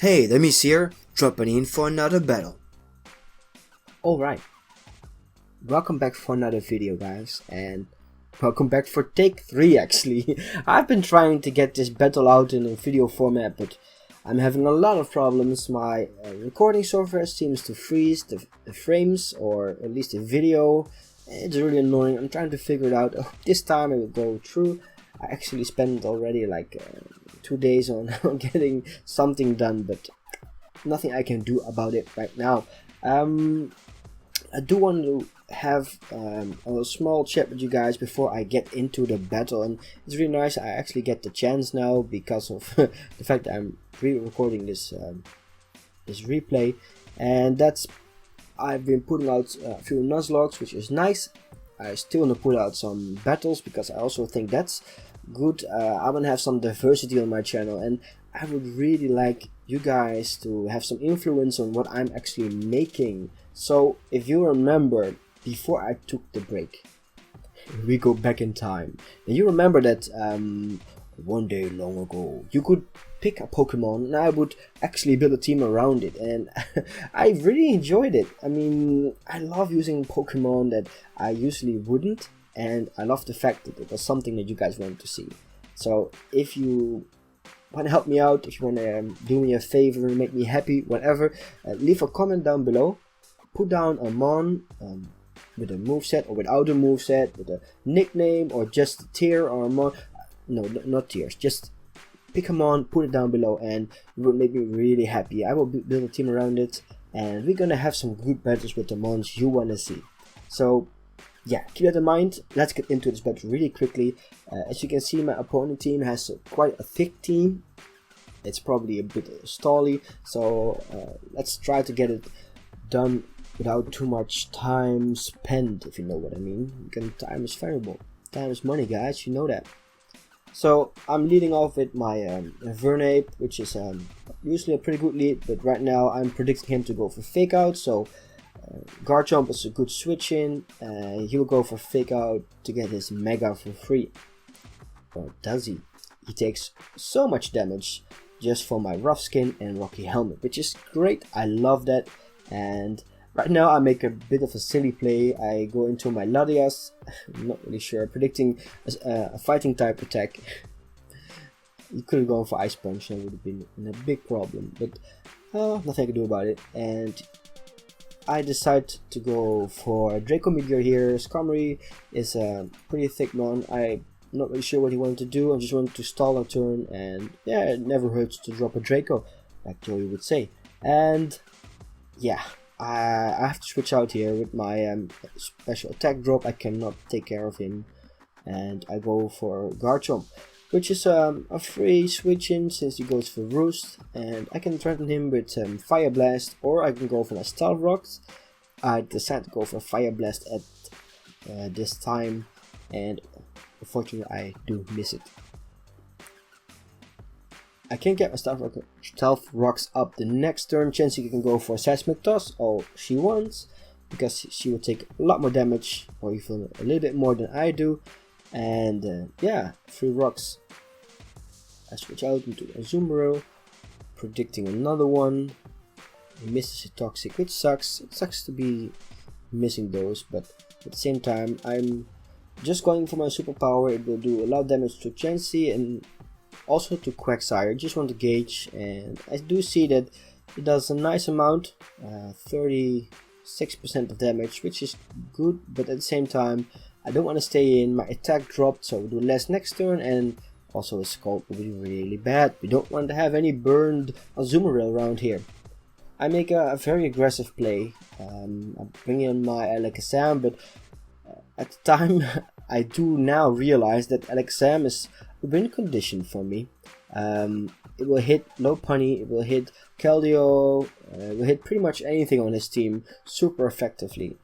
Hey, ThaMies here, dropping in for another battle. Alright, welcome back for another video guys, and welcome back for take 3 actually. I've been trying to get this battle out in a video format, but I'm having a lot of problems. My recording software seems to freeze the frames, or at least the video. It's really annoying. I'm trying to figure it out. This time it will go through. I actually spent already like 2 days on getting something done, but nothing I can do about it right now. I do want to have a small chat with you guys before I get into the battle, and it's really nice I actually get the chance now because of the fact that I'm re-recording this replay, and that's I've been putting out a few nuzlogs, which is nice. I still want to put out some battles because I also think that's good. I want to have some diversity on my channel, and I would really like you guys to have some influence on what I'm actually making. So if you remember, before I took the break, we go back in time, and you remember that one day long ago you could pick a Pokemon and I would actually build a team around it, and I really enjoyed it. I mean, I love using Pokemon that I usually wouldn't, and I love the fact that it was something that you guys wanted to see. So if you want to help me out, if you want to do me a favor, make me happy, whatever, leave a comment down below. Put down a Mon with a moveset or without a moveset, with a nickname or just a tier, or a Mon. No, not tiers, just pick a Mon, put it down below, and it would make me really happy. I will build a team around it, and we're gonna have some good battles with the Mons you wanna see. So yeah, keep that in mind. Let's get into this battle really quickly. As you can see, my opponent team has quite a thick team. It's probably a bit stally, so let's try to get it done without too much time spent, if you know what I mean. Because time is valuable. Time is money, guys, you know that. So I'm leading off with my Vernape, which is usually a pretty good lead, but right now I'm predicting him to go for Fake Out. So Guard Jump is a good switch in. He will go for Fake Out to get his Mega for free. Or does he? He takes so much damage just for my Rough Skin and Rocky Helmet, which is great. I love that. And right now I make a bit of a silly play. I go into my Latias. I'm not really sure. Predicting a fighting type attack. You could have gone for Ice Punch, that would have been a big problem. But nothing I can do about it. And I decide to go for Draco Meteor here. Skarmory is a pretty thick one. I'm not really sure what he wanted to do. I just wanted to stall a turn, and yeah, it never hurts to drop a Draco, like Joey would say. And yeah, I have to switch out here with my special attack drop. I cannot take care of him, and I go for Guard Jump, which is a free switch in since he goes for Roost, and I can threaten him with Fire Blast, or I can go for my Stealth Rocks. I decide to go for Fire Blast at this time, and unfortunately I do miss it. I can get my Stealth Rocks up the next turn. Chansey can go for Seismic Toss, all she wants, because she will take a lot more damage, or even a little bit more than I do. And yeah, 3 rocks. I switch out into a Azumarill, predicting another one. He misses a Toxic, which sucks. It sucks to be missing those, but at the same time, I'm just going for my superpower. It will do a lot of damage to Chansey and also to Quagsire. Just want to gauge, and I do see that it does a nice amount, 36% of damage, which is good, but at the same time I don't want to stay in. My attack dropped, so we'll do less next turn, and also the Scald will be really bad. We don't want to have any burned Azumarill around here. I make a very aggressive play. I bring in my Alakazam, but at the time I do now realize that Alakazam is a win condition for me. It will hit Lopunny, it will hit Keldeo, it will hit pretty much anything on his team super effectively.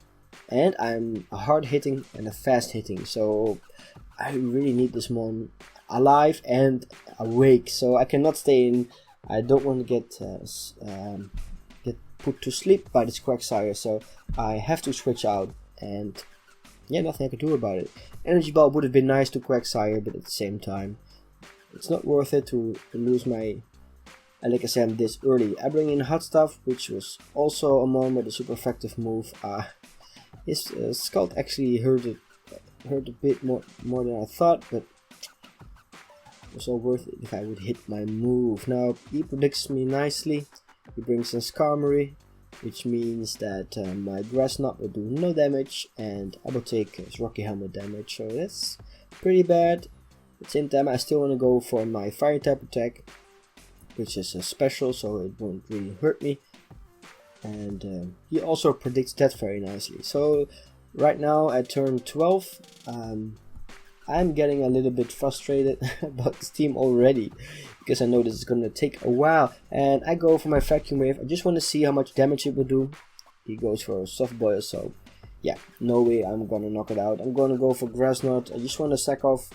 And I'm a hard hitting and a fast hitting, so I really need this Mon alive and awake, so I cannot stay in. I don't want to get put to sleep by this Quagsire, so I have to switch out, and yeah, nothing I can do about it. Energy Ball would have been nice to Quagsire, but at the same time, it's not worth it to lose my Alakazam this early. I bring in Hot Stuff, which was also a mon with a super effective move. His Scald actually hurt a bit more than I thought, but it was all worth it if I would hit my move. Now he predicts me nicely. He brings in Skarmory, which means that my Grass Knot will do no damage, and I will take his Rocky Helmet damage, so that's pretty bad. At the same time, I still want to go for my Fire type attack, which is a special, so it won't really hurt me. And he also predicts that very nicely. So right now at turn 12, I'm getting a little bit frustrated about this team already, because I know this is going to take a while. And I go for my Vacuum Wave. I just want to see how much damage it will do. He goes for a Soft Boil, so yeah, no way I'm going to knock it out. I'm going to go for Grass Knot. I just want to sack off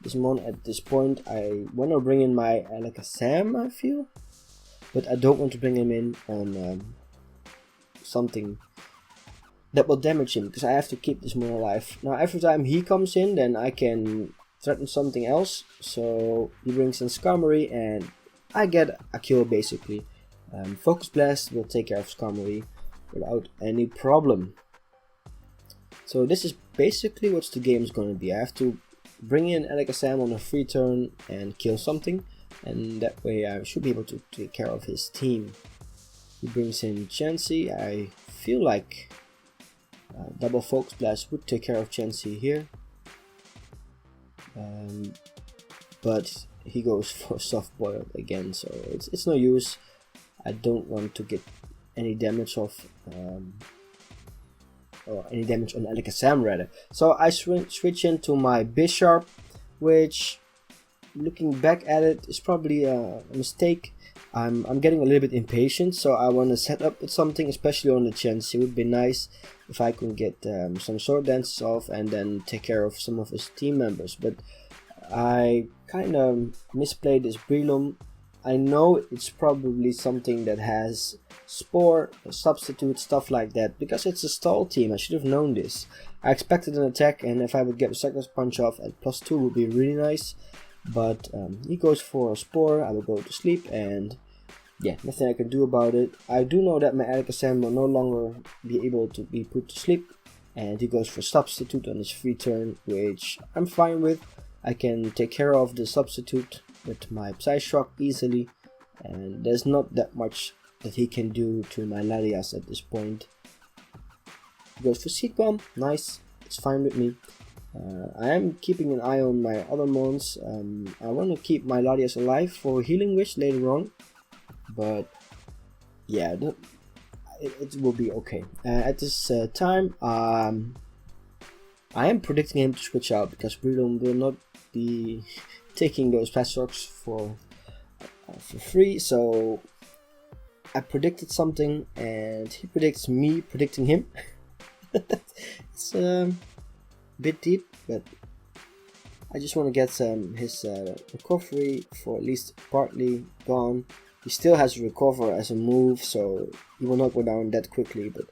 this mon at this point. I want to bring in my Alakazam, I feel, but I don't want to bring him in on something that will damage him, because I have to keep this mon alive. Now every time he comes in, then I can threaten something else. So he brings in Skarmory and I get a kill basically. Focus Blast will take care of Skarmory without any problem. So this is basically what the game is going to be. I have to bring in Alakazam on a free turn and kill something, and that way I should be able to take care of his team. He brings in Chansey. I feel like double Focus Blast would take care of Chansey here, but he goes for Soft Boil again, so it's no use. I don't want to get any damage off, or any damage on Alakazam rather. So I switch into my Bisharp, which, looking back at it, is probably a mistake. I'm getting a little bit impatient, so I want to set up with something, especially on the Chansey. It would be nice if I could get some Sword Dances off and then take care of some of his team members, but I kind of misplayed this Breloom. I know it's probably something that has Spore, Substitute, stuff like that, because it's a stall team. I should have known this. I expected an attack, and if I would get a Sucker Punch off at +2 would be really nice. But he goes for a Spore. I will go to sleep, and yeah, nothing I can do about it. I do know that my Alakazam will no longer be able to be put to sleep, and he goes for Substitute on his free turn, which I'm fine with. I can take care of the Substitute with my Psyshock easily, and there's not that much that he can do to my Latias at this point. He goes for Seed Bomb. Nice, it's fine with me. I am keeping an eye on my other mons. I want to keep my Latias alive for Healing Wish later on, but yeah, it will be okay. At this time, I am predicting him to switch out, because Breloom will not be taking those Fast Rocks for free. So I predicted something, and he predicts me predicting him. It's bit deep, but I just want to get his recovery for at least partly gone. He still has recover as a move, so he will not go down that quickly. But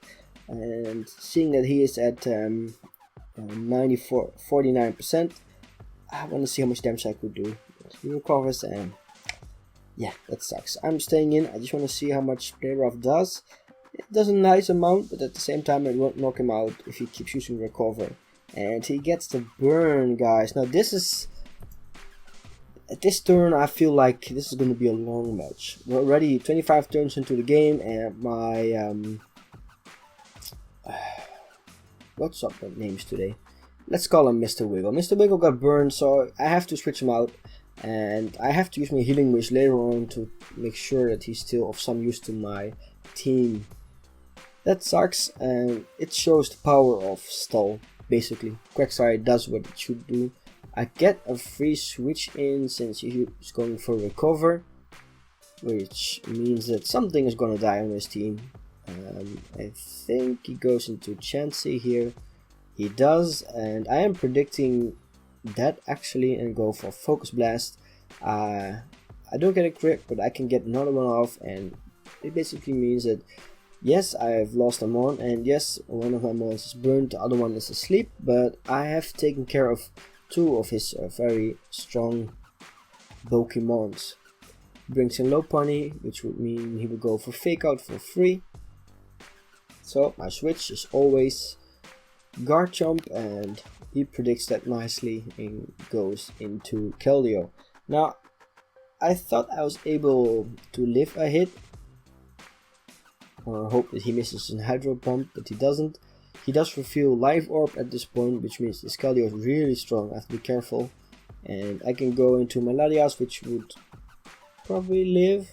and seeing that he is at 49%, I want to see how much damage I could do. He recovers, and yeah, that sucks. I'm staying in. I just want to see how much Play Rough does. It does a nice amount, but at the same time it won't knock him out if he keeps using recover. And he gets the burn, guys. Now this is, at this turn, I feel like this is going to be a long match. We're already 25 turns into the game, and my what's up with names today? Let's call him Mr. Wiggle. Mr. Wiggle got burned, so I have to switch him out, and I have to use my Healing Wish later on to make sure that he's still of some use to my team. That sucks, and it shows the power of stall. Basically, Quagsire does what it should do. I get a free switch in since he's going for recover, which means that something is gonna die on his team. I think he goes into Chansey here. He does, and I am predicting that actually, and go for Focus Blast. I don't get a crit, but I can get another one off, and it basically means that yes, I have lost a mon, and yes, one of my mons is burned, the other one is asleep, but I have taken care of two of his very strong bulky mons. Brings in low pony, which would mean he will go for fake out for free. So my switch is always guard jump, and he predicts that nicely and goes into Keldeo. Now I thought I was able to live a hit, or hope that he misses an hydro pump, but he doesn't. He does reveal life orb at this point, which means this Keldeo is really strong. I have to be careful, and I can go into my Latias, which would probably live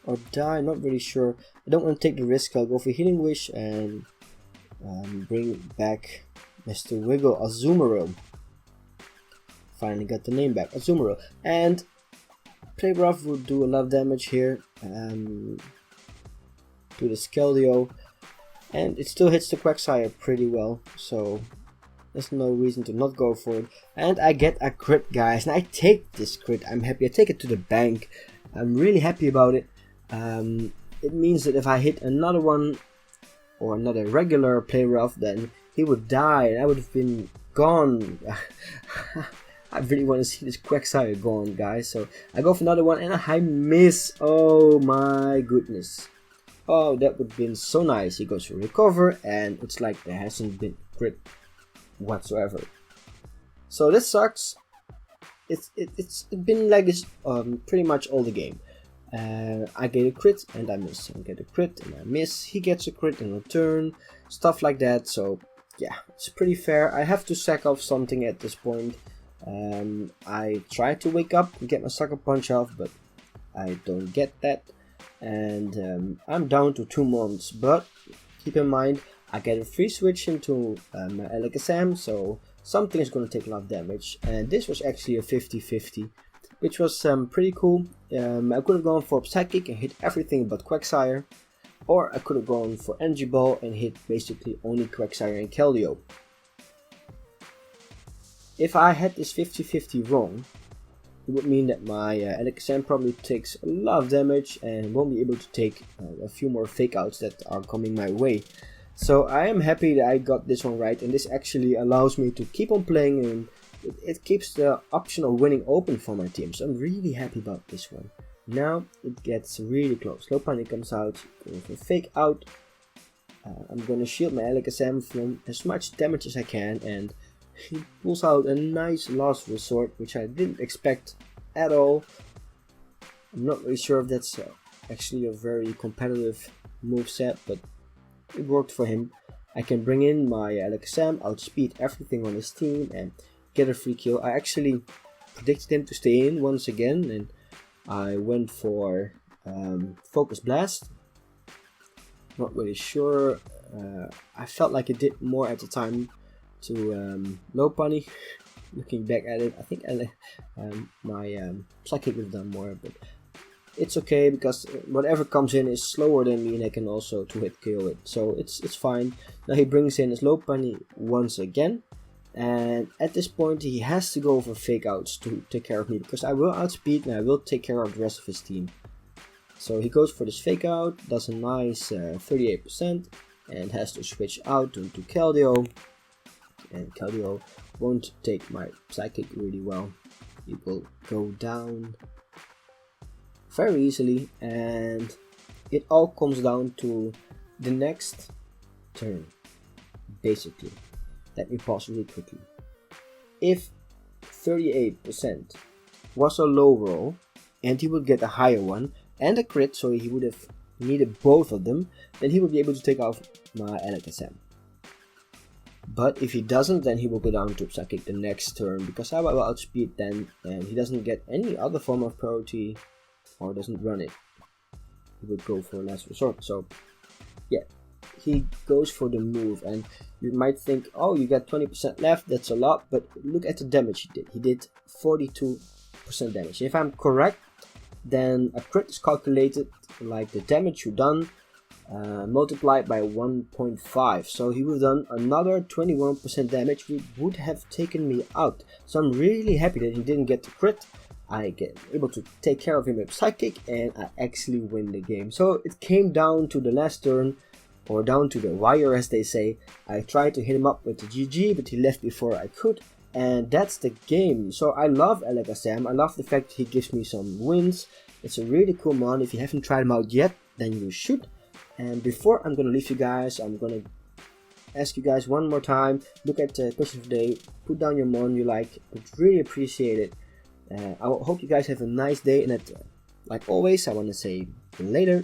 or die, not really sure. I don't want to take the risk. I'll go for Healing Wish and bring back Mr. Wiggle Azumarill. Finally got the name back, Azumarill. And Play Rough would do a lot of damage here to this Keldeo, and it still hits the Quagsire pretty well, so there's no reason to not go for it. And I get a crit, guys, and I take this crit. I'm happy. I take it to the bank. I'm really happy about it. It means that if I hit another one or another regular Play Rough, then he would die and I would have been gone. I really want to see this Quagsire gone, guys. So I go for another one and I miss. Oh my goodness. Oh, that would have been so nice. He goes for recover and it's like there hasn't been crit whatsoever. So this sucks. It's been like this pretty much all the game. I get a crit and I miss. I get a crit and I miss. He gets a crit in return. Stuff like that. So yeah, it's pretty fair. I have to sack off something at this point. I try to wake up and get my Sucker Punch off, but I don't get that. And I'm down to 2 months. But keep in mind, I get a free switch into my Alakazam, so something is going to take a lot of damage. And this was actually a 50-50, which was pretty cool. I could have gone for Psychic and hit everything but Quagsire, or I could have gone for Energy Ball and hit basically only Quagsire and Keldeo. If I had this 50-50 wrong, it would mean that my Alakazam probably takes a lot of damage and won't be able to take a few more fake outs that are coming my way. So I am happy that I got this one right, and this actually allows me to keep on playing, and it keeps the option of winning open for my team. So I'm really happy about this one. Now it gets really close. Low Panic comes out, going for fake out. I'm gonna shield my Alakazam from as much damage as I can, and he pulls out a nice last resort, which I didn't expect at all. I'm not really sure if that's actually a very competitive moveset, but it worked for him. I can bring in my Alakazam, outspeed everything on his team, and get a free kill. I actually predicted him to stay in once again, and I went for Focus Blast. Not really sure. I felt like it did more at the time to Low Pony. Looking back at it, I think my Psychic would have done more, but it's okay because whatever comes in is slower than me and I can also 2-hit kill it, so it's fine. Now he brings in his Low Pony once again, and at this point he has to go for fake outs to take care of me, because I will outspeed and I will take care of the rest of his team. So he goes for this fake out, does a nice 38%, and has to switch out into Keldeo. And Keldeo won't take my Psychic really well. He will go down very easily, and it all comes down to the next turn, basically. Let me pause really quickly. If 38% was a low roll, and he would get a higher one, and a crit, so he would have needed both of them, then he would be able to take off my Alakazam. But if he doesn't, then he will go down to Psychic the next turn, because I will outspeed then, and he doesn't get any other form of priority, or doesn't run it. He would go for a last resort. So yeah, he goes for the move, and you might think, oh, you got 20% left, that's a lot, but look at the damage he did. He did 42% damage. If I'm correct, then a crit is calculated like the damage you done multiplied by 1.5, so he would have done another 21% damage, which would have taken me out. So I'm really happy that he didn't get the crit. I get able to take care of him with Psychic, and I actually win the game. So it came down to the last turn, or down to the wire as they say. I tried to hit him up with the GG, but he left before I could, and that's the game. So I love Alakazam. I love the fact he gives me some wins. It's a really cool mon. If you haven't tried him out yet, then you should. And before I'm gonna leave you guys, I'm gonna ask you guys one more time, look at the question of the day, put down your mon you like, would really appreciate it. I hope you guys have a nice day, and like always I want to say later.